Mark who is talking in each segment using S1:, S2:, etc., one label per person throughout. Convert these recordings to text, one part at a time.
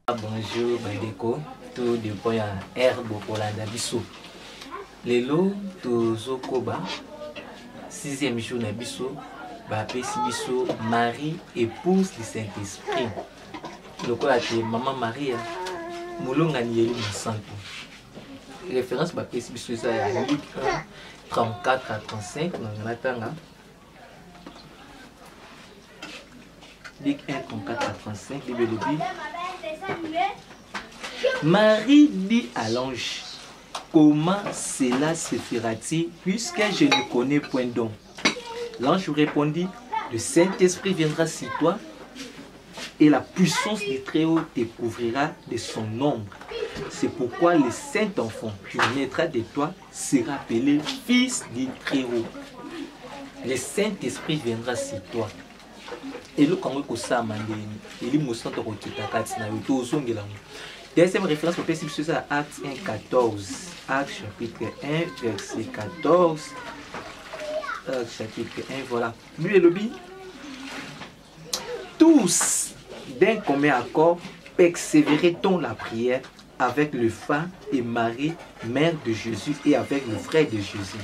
S1: Bonjour Badeko, tout dépend à herbe pour la Nabiso. Lelo to Zokoba, 6e jour Nabiso, Biso, Marie, épouse du Saint-Esprit. Le quoi c'est Maman Maria, Moulonga Nieli Monsanto. Référence Biso ça à Luc 1, 34 à 35, on attend. Luc 1, 34 à 35, Bible dit. Marie dit à l'ange, comment cela se fera-t-il puisque je ne connais point d'homme? L'ange répondit, le Saint-Esprit viendra sur toi et la puissance du Très-Haut te couvrira de son ombre. C'est pourquoi le Saint-Enfant qui naîtra de toi sera appelé Fils du Très-Haut. Le Saint-Esprit viendra sur toi. Et le Congo Kosama, il est moussant au Kitakati, na yoto zongela. Deuxième référence pour PSI sur ça, Acte 1, 14. Acte chapitre 1, verset 14. Acte chapitre 1, voilà. Lui et le bi. Tous, d'un commun accord, persévéraient dans la prière avec le phare et Marie, mère de Jésus, et avec le frère de Jésus.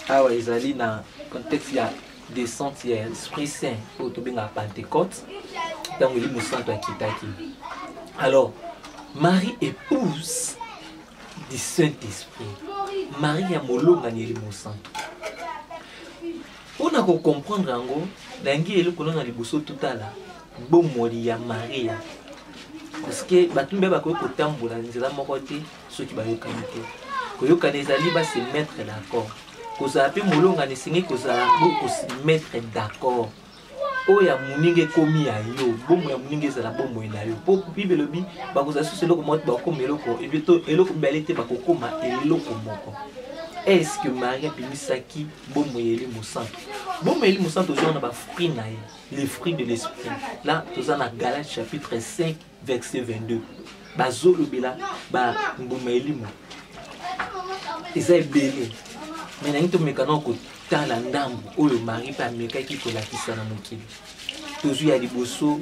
S1: Ah ouais, ils allaient dans le contexte, il y a descente, il y a l'Esprit Saint pour tomber dans la Pentecôte. Dans le Moussanto à Kitaki. Alors, Marie épouse du Saint-Esprit. Marie a molo ngani Moussanto. On a comprendre en gros, l'angi et le colon a liboso tout à l'heure. Bon mori ya Marie. Parce que batumbe bako ko tambola nzela moko te ceux qui ba yokanite. Ko yokaneza liba se mettre d'accord. Ko za pe molo ngani singi ko za ko se mettre d'accord. Oya muninge komi ya yo bomo ya muninge zala bomo na yo po bible lobi bakoza susu eloko moko bakoma eloko ebito eloko belete bakokoma eloko moko. Est-ce que Marie bimisaki bomo yeli mosanto bomo yeli mosanto on a ba fruit na ye les fruits de l'esprit là tous en Galates chapitre 5 verset 22 bazo lobela ba bomo yeli mo eza ebele mais na nto mekano ko dans la ndambo oyo Marie pa meka ki ko la kisana mokili toujours ya liboso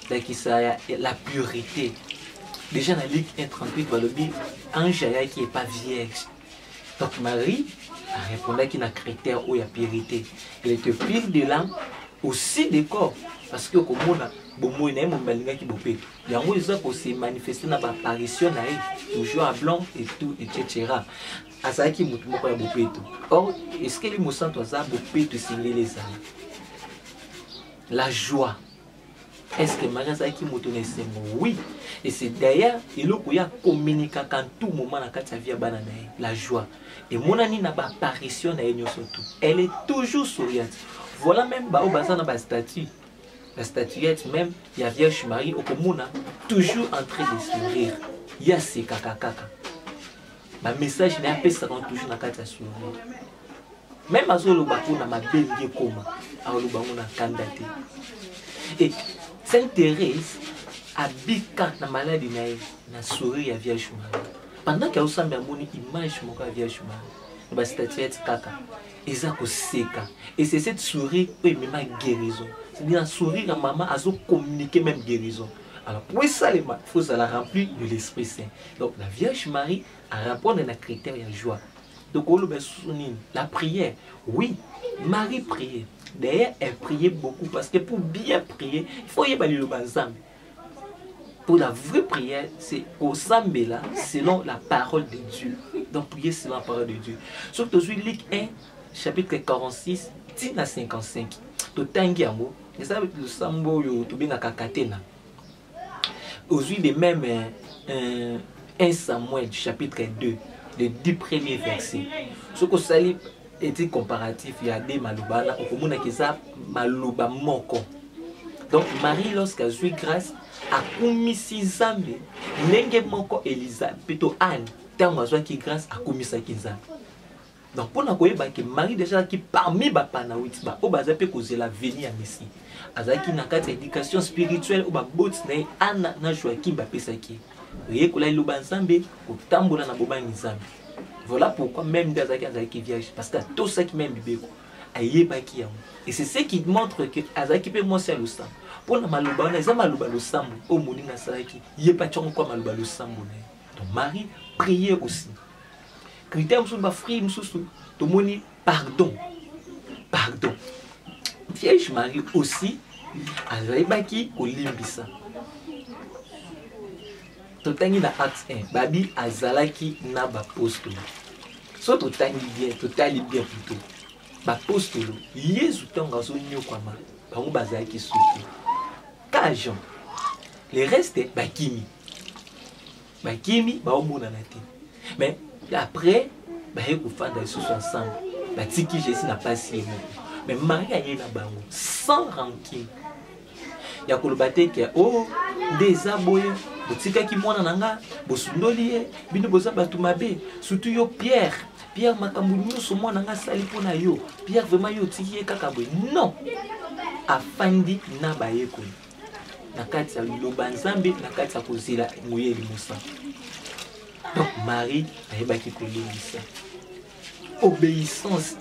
S1: la kisaya la pureté déjà dans Luc 1:38 balobi ange ya qui est pas vierge donc Marie a répondu qu'il a critère ou ya pureté elle était pure de l'âme aussi de corps parce que comme on a bomo na mo balinga ki bopeto yango eza ko se manifester na ba apparition na toujours à blanc et tout etc. Azaki mutu moko ya bopeto. Or, est-ce que les mosanto za bopeto singeli les amis? La joie. Est-ce que Marie Azaki mutu ne sengo? Oui. Et c'est d'ailleurs il a communiqué quand tout moment na kati ya vie bana na la joie. Et monani na ba apparition na yenyo surtout. Elle est toujours souriante. Voilà même ba obaza na ba statue. La statuette même, il y a Vierge Marie au Komuna toujours en train de sourire. Il y a ces kaka. Ma message n'est pas ça toujours na kati ya sourire. Même azolo bako na mabenge koma, azolo bango na kandate. Et Sainte Thérèse habita na maladie na sourire ya Vierge Marie. Pendant qu'il y a aussi une image moko ya Vierge Marie, ba statuette kaka, eza ko seka. Et c'est cette sourire qui me ma guérison. C'est-à-dire sourire à maman a communiqué même guérison. Alors pour ça il faut ça la remplir de l'Esprit Saint. Donc la Vierge Marie a répondre à critère de joie. Donc la prière, oui, Marie priait. D'ailleurs elle priait beaucoup parce que pour bien prier, il faut y aller le bazam. Pour la vraie prière, c'est au Sambela selon la parole de Dieu. Donc prier selon la parole de Dieu. Surtout Luc 1 chapitre 46 10 à 55. To tangi yango eza le sambo yo to benga kakatena aujourd'hui de même 1 Samuel chapitre 2 les 10 premiers versets ce que sali était comparatif il y a des malubana okomona keza maluba moko. Donc Marie lorsqu'elle a eu grâce a komisi Nzambe ndenge moko Elisa plutôt Anne tellement azwa ki grâce a komisa ki Nzambe. Donc pour nous que Marie déjà qui parmi les panawit ba o baza pe causer la venir à Messie azaki na kati éducation spirituelle ou ba bot na ana na Joachim ba pesaki yekola iloba Nzambe kotambola na boba Nzambe. Voilà pourquoi même azaki vierge parce que tout ça qui même bibeko ayeba ki yango et c'est ce qui montre que azaki pe moi c'est le sang Pour la maluba, on a maluba le sambo. Au moulin à Salaki, il n'y a pas de quoi maluba le sambo. Donc Marie priait aussi. Critère msou ba frère msou to moni pardon. Pardon. Vierge Marie aussi azalaki kolimbisa. Totangi na acte 1, babi azalaki na bapostolo. So totangi bien, totali bien plutôt. Bapostolo, Yesu tonga so nyokwama, bango bazalaki soki. Ka Jean. Le reste bakimi. Bakimi ba omona na te. Mais après, ils vont tous ensemble. Tiki Jésus n'a pas si aimé. Mais Marie a eu la bango sans rancune. Il y a que qui oh des aboyés. Botika qui mona nanga, bosundoli, bino boza batumabe. Surtout yo Pierre. Pierre makambu so mona nanga sali pona yo. Pierre vraiment yo tiki kakabwe. Non. Afandi na bayeko. Na kati ya lobanzambe na kati ya kozela moyeli musa. Donc Marie a ébaki kolingisa. Obéissance.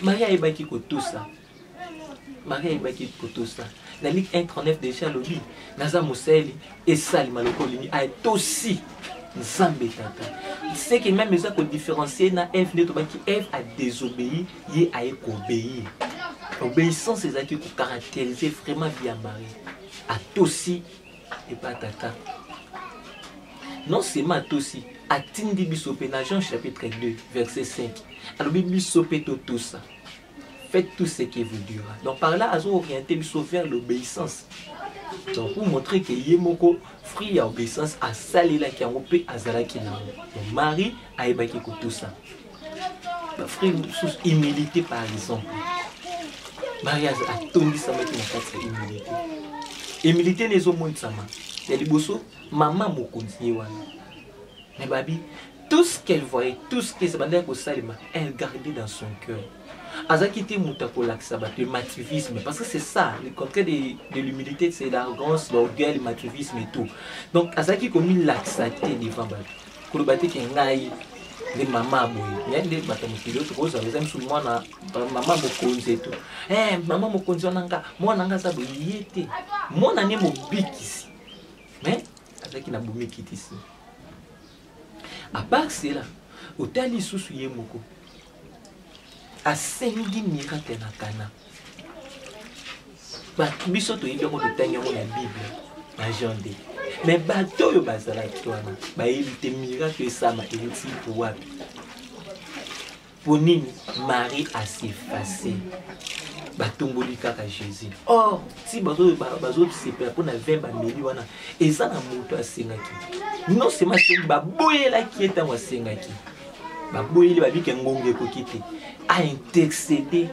S1: Marie a ébaki ko tout ça. Marie a ébaki ko tout ça. La Ligue 1:39 déjà le dit. Naza Moseli et Sali Maloko Limi a aussi Nzambe tata. C'est que même ça qu'on différencier na Ève ne tobaki Ève a désobéi, yé a obéir. Obéissance c'est ça qui caractérise vraiment bien Marie. A aussi et pas tata. Non seulement aussi, à Tindi Bisopé, dans Jean chapitre 2, verset 5. Alors, Bisopé tout ça. Faites tout ce qui vous durera. Donc, par là, ils ont orienté Bisopé vers l'obéissance. Donc, pour montrer que Yemoko, fruit à obéissance, à Salila qui a repé à Zalaki. Donc, Marie a ébaki tout ça. Frère, sous humilité par exemple. Marie a tombé sa mère qui n'a pas de humilité. Humilité n'est pas moins sama. Il y a des bossos, maman m'a continué. Mais babi, tout ce qu'elle voyait, tout ce qu'elle s'abandonnait pour Salima, elle gardait dans son cœur. Azakiti Moutakolak Sabat, le matuvisme, parce que c'est ça, le contraire de l'humilité, c'est l'arrogance, l'orgueil, le matuvisme et tout. Donc, Azaki commis laxité devant Babi. Kolobate qui est les mamans, il y a des batamoutilos, tout ça, les amis sous moi, maman mokonze et tout. Eh, maman mokonze, moi, nanga ça, il était. Moi, nani mon bic ici. Mais, Azaki n'a boumé qui ici. À part cela, au tali sous Yemoko. A sengi miracle na kana. Ba biso to yibeko to tanya mo na Bible na Jean 2. Mais bato yo bazala kitwana ba yibite miracle sama eliti pour wapi. Pour nini Marie a s'effacé. Ba tomboli kaka Jésus. Or si bazo se perd pour na 20 ba meli wana eza na moto asengaki. Non seulement c'est ba boyela qui est en sengaki. Ba boyeli ba bike ngonge ko kite. A intercédé,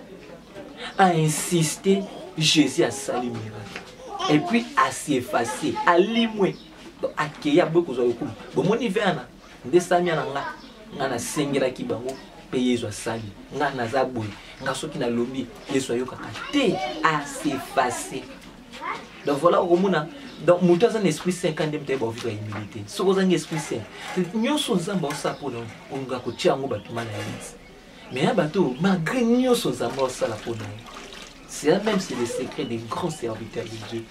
S1: a insisté, Jésus a sali miracle. Et puis à s'effacer, à limouer, à accueillir beaucoup de choses. Bon, mon hiver, des samia na sengera ki bango, payer zo sali, na zaboui, na so ki na lombi, les soyo kakate, à s'effacer. Donc voilà, au monde, donc nous avons un esprit saint quand nous avons vivre humilité. Si vous avez un esprit saint, nous sommes en ça pour nous, on va coacher en bâtiment. Mais un bateau, malgré nous sommes en ça la pour nous. C'est même c'est le secret des grands serviteurs de Dieu.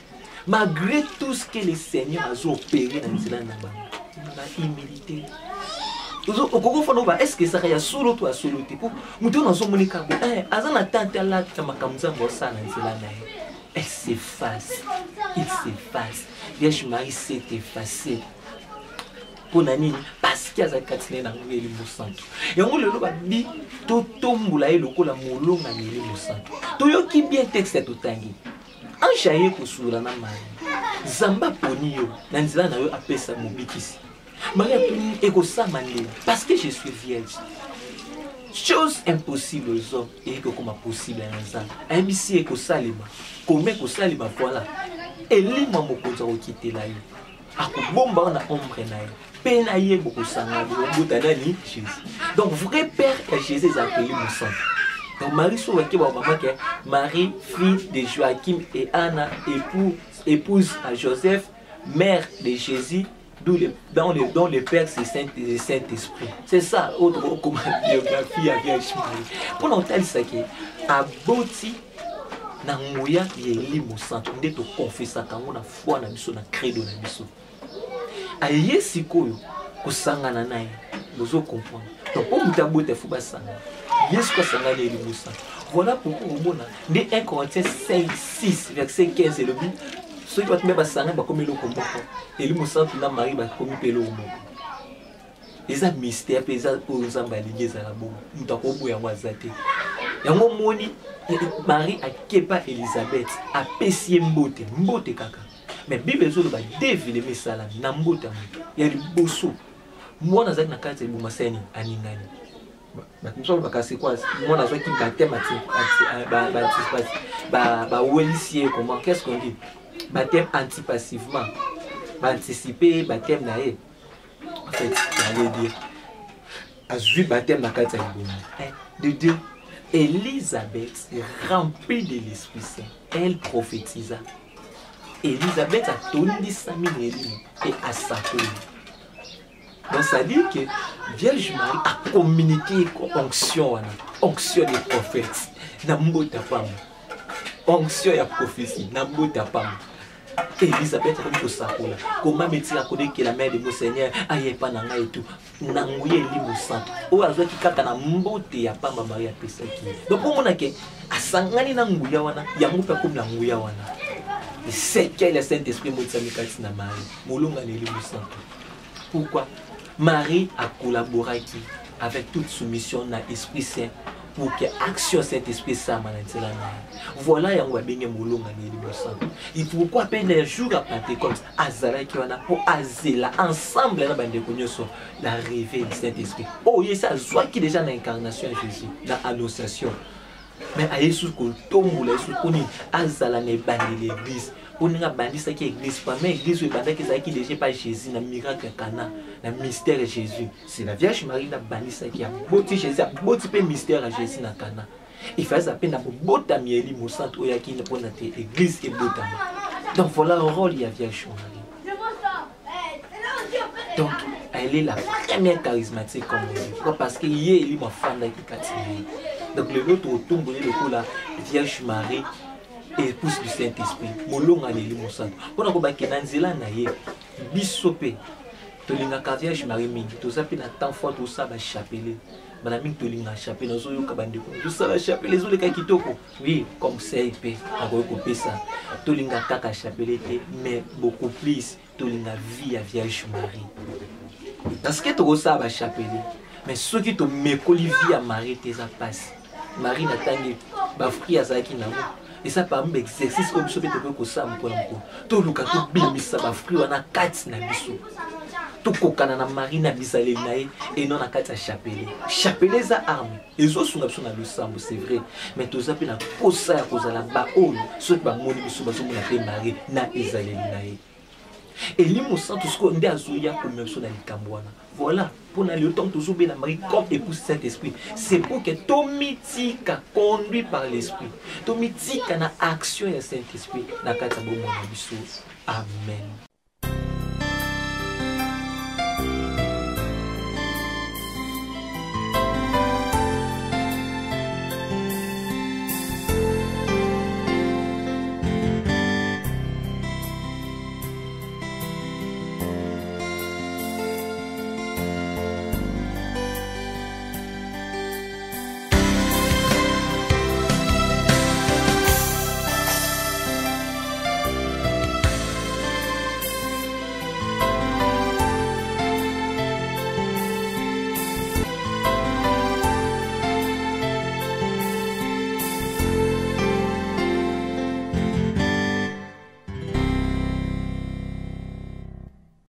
S1: Malgré tout ce que le Seigneur a opéré dans le monde, la humilité. Est-ce que ça y a solo toi solo tipo nous devons nous montrer que azana tante là kama kamza ngosa na nzela na elle s'efface, il s'efface. Vierge Marie s'est effacée. Pour nani parce qu'il y a des katine na ngeli musantu yango lelo ba bi to tombula lokola molonga ngeli musantu to yoki bien texte to tangi anjaye kusura na mari zamba poniyo na nzela na yo apesa mobikisi Marie puni ekosama ndela parce que je suis vierge. Chose impossible aux hommes et que comme possible à un homme. Ambisi ekosalema comme ekosalema voilà elima mokonza okite la yo akobomba na ombre na yo. Donc, vrai père est Jésus appelé Moussan. Donc, Marie Marie, fille de Joachim et Anna, épouse à Joseph, mère de Jésus, dans le Père c'est Saint-Esprit. C'est ça, autre comme biographie à Vierge Marie. Pour nous dire ça, à Boti, na nguya ya Elimo Santo nde to confessa kango na foi na biso na credo na biso aye sikoyo kusangana naye bozo comprendre donc pour mutabota fu basanga Yesu ko sangana Elimo Santo voilà pourquoi on mona de 1 Corinthiens 6 verset 15 le but ceux qui vont mettre basanga ba comme le combo Elimo Santo na Marie ba comme pelo mo eza mystère pesa pour nzamba ligeza la bo mutako boya mwazate yango moni Marie akepa Elisabeth apesi mbote kaka mais Bible ezolo ba devile mesala na mbote ya liboso mwana zaki na kati ya bumaseni aningani batumso bakasi kwa mwana zaki baptême ba welisie comment qu'est-ce qu'on dit baptême antipassivement anticiper baptême na ye en fait j'allais dire azui baptême na kati ya de Dieu. Élisabeth, remplie de l'Esprit Saint, elle prophétisa. Élisabeth a tourné sa mine et a sapé. Donc ça dit que Vierge Marie a communiqué onction des prophètes. N'ambota pas. Onction et prophétie. N'ambota pas. Elisabeth a dit ça. Comment me à côté que la mère de mon Seigneur aille pas dans et tout. N'angouye Elimo Santo. Ou azwa ki kaka na mbote ya pamba Maria pesa ki. Donc pour mona ke asangani na nguya wana ya mupa comme na nguya wana. Et c'est que le Saint-Esprit motsa mikati na Marie. Molonga na Elimo Santo. Pourquoi? Marie a collaboré avec toute soumission dans l'Esprit Saint pour que l'action Saint-Esprit soit manantela. Voilà yango abenge molonga na Elimo Santo. Il faut quoi appeler les jours à Pentecôte azala ki wana pour azela ensemble na bande konyoso la réveil du Saint-Esprit. Oh yesa zwa ki déjà na incarnation de Jésus, na annonciation. Mais à Yesu ko tombola Yesu koni azala ne bande l'église. On a bandit ça qui église pas mais église ou bandit ça qui déjà pas Jésus na miracle Cana, na mystère de Jésus. C'est la Vierge Marie na bandit ça qui a boti Jésus, a boti pe mystère à Jésus na Cana. Il fait ça peine pour botami Elimo Santo ya qui ne pour na église et botami. Donc voilà le rôle de la Vierge Marie. Donc elle est la première charismatique comme on dit. Pourquoi? Parce que hier il m'a femme qui patine. Donc le autre tombe le coup là Vierge Marie épouse du Saint-Esprit. Molonga na Elimo Santo. Pona ko ba kenanzela na ye bisope. Tolinga ka Vierge Marie mingi. Tozapi na temps fort tout ça ba chapelet. Bana mingi tolinga chapelet nozo yo ka bandeko. Tout ça ba chapelet zo le ka kitoko. Oui, comme ça épée. Ako ko pesa. Tolinga kaka chapelet mais beaucoup plus tolinga vie à Vierge Marie. Parce que to ça ba chapelet. Mais ceux qui to mekoli vie à Marie tes a passe. Marie na tangi ba fruit azaki na mo. Et ça par exercice comme ça peut que ça pour encore tout le cas tout bimisa ba fruit wana kati na biso tout kokana na Marie na bizaleli na et non na kati ya chapelet za arme ezo sunga biso na losambo c'est vrai mais to zapi na posa ya kozala ba oyo so ba moni biso bazo mona pe Marie na ezaleli na ye Elimo Santosko nde azoya ko memso na likambo wana voilà pour le temps toujours bien la Marie comme épouse Saint-Esprit c'est pour que tomitika conduit par l'Esprit tomitika na action ya Saint-Esprit na kati ya bomo na biso amen.